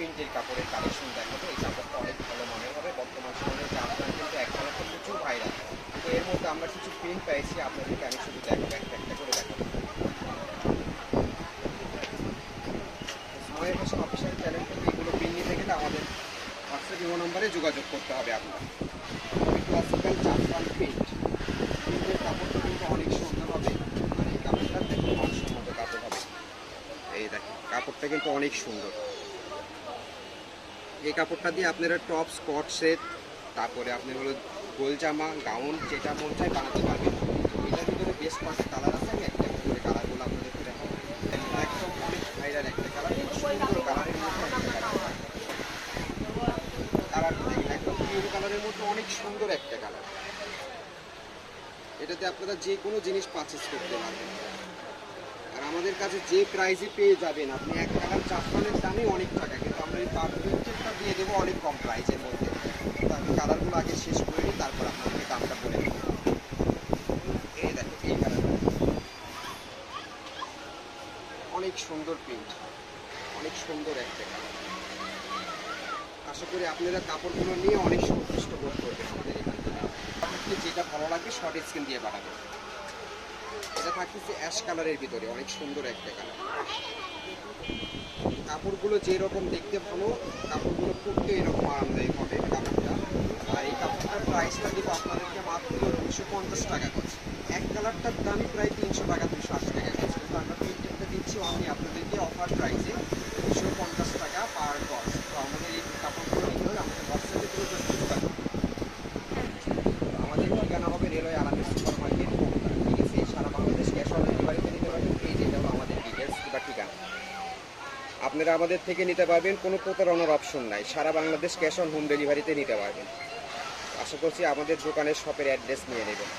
প্রিন্টের কাপড়ের কালেকশন দেখাবো। এই কাপড়টা অনেক ভালো মানের হবে। বর্তমান সময়ে জামদানি কিন্তু এক কালারটা প্রচুর ভাইরাল, তো এর মধ্যে আমরা কিছু প্রিন্ট পেয়েছি, আপনাদেরকে আমি শুধু দেখাবো, একটা একটা করে দেখাবো। সময়ের ভাষা অফিসিয়াল চ্যানেল থেকে এগুলো প্রিন্ট নিতে গেলে আমাদের হোয়াটসঅ্যাপ নম্বরে যোগাযোগ করতে হবে আপনার। ক্লাসিক্যাল জাফরান প্রিন্ট, প্রিন্টের কাপড়টা কিন্তু অনেক সুন্দর হবে। আর এই কাপড়টা দেখুন মানসম্মত কাপড় হবে। এই দেখেন কাপড়টা কিন্তু অনেক সুন্দর। এই কাপড়টা দিয়ে আপনারা টপ, স্কট সেট, তারপরে আপনার হলো গোল জামা, গাউন, যেটা মন চায় বানাতে পারবেন। এটার ভিতরে বেশ কয়েকটা কালার আছে, আমি একটা করে কালারগুলো আপনাদেরকে দেখাবো। একদম অনেক ভাইরাল একটা কালার, সুন্দর কালারের মধ্যে একটা কালার। কালারটা দেখেন একদম পিওর কালারের মধ্যে অনেক সুন্দর একটা কালার। এটাতে আপনারা যে কোনো জিনিস পারচেস করতে পারবেন। আর আমাদের কাছে যে প্রাইসে পেয়ে যাবেন, আপনি এক কালার জাফরানের দামই অনেক টাকা, কিন্তু আমরা এই প্রিন্টেরটা দিয়ে দেবো অনেক কম প্রাইসের মধ্যে। তো আমি কালারগুলো আগে শেষ করে নিই, তারপর আপনাদেরকে দামটা বলে দেবো। এই দেখো এই কালারটা অনেক সুন্দর প্রিন্ট, অনেক সুন্দর একটা কালার। আশা করি আপনারা কাপড়গুলো নিয়ে অনেক সন্তুষ্ট বোধ করবেন আমাদের এখান থেকে। আপনাকে যেটা ভালো লাগবে শর্ট স্ক্রিন দিয়ে পাঠাবেন। এটা থাকতেছে অ্যাশ কালারের ভিতরে, অনেক সুন্দর একটা কালার। কাপড়গুলো যেরকম দেখতে ভালো, কাপড়গুলো পরতে এরকম আরামদায়ক হবে কাপড়টা। আর এই কাপড়টার প্রাইসটা দিব আপনাদেরকে মাত্র 250 টাকা করে। এক কালারটার দামই প্রায় 300 টাকা, 280 টাকা করে, কিন্তু আমরা প্রিন্টেরটা দিচ্ছি অনলি আপনাদেরকে অফার প্রাইসে 250 টাকা পার গজ। তো আমাদের এই কাপড়গুলো নিতে হলে আমাদের হোয়াটসঅ্যাপে যোগাযোগ করতে হবে। আমাদের ঠিকানা হবে রেলওয়ে আলামিন সুপার মার্কেট, কোনটা, ঠিক আছে? সারা বাংলাদেশ ক্যাশ অন ডেলিভারিতে নিতে পারবেন। এই যেটা হলো আমাদের ডিটেলস বা ঠিকানা। আপনারা আমাদের থেকে নিতে পারবেন, কোনো প্রতারণার অপশন নাই। সারা বাংলাদেশ ক্যাশ অন হোম ডেলিভারিতে নিতে পারবেন। আশা করছি আমাদের দোকানের শপের অ্যাড্রেস নিয়ে নেবেন।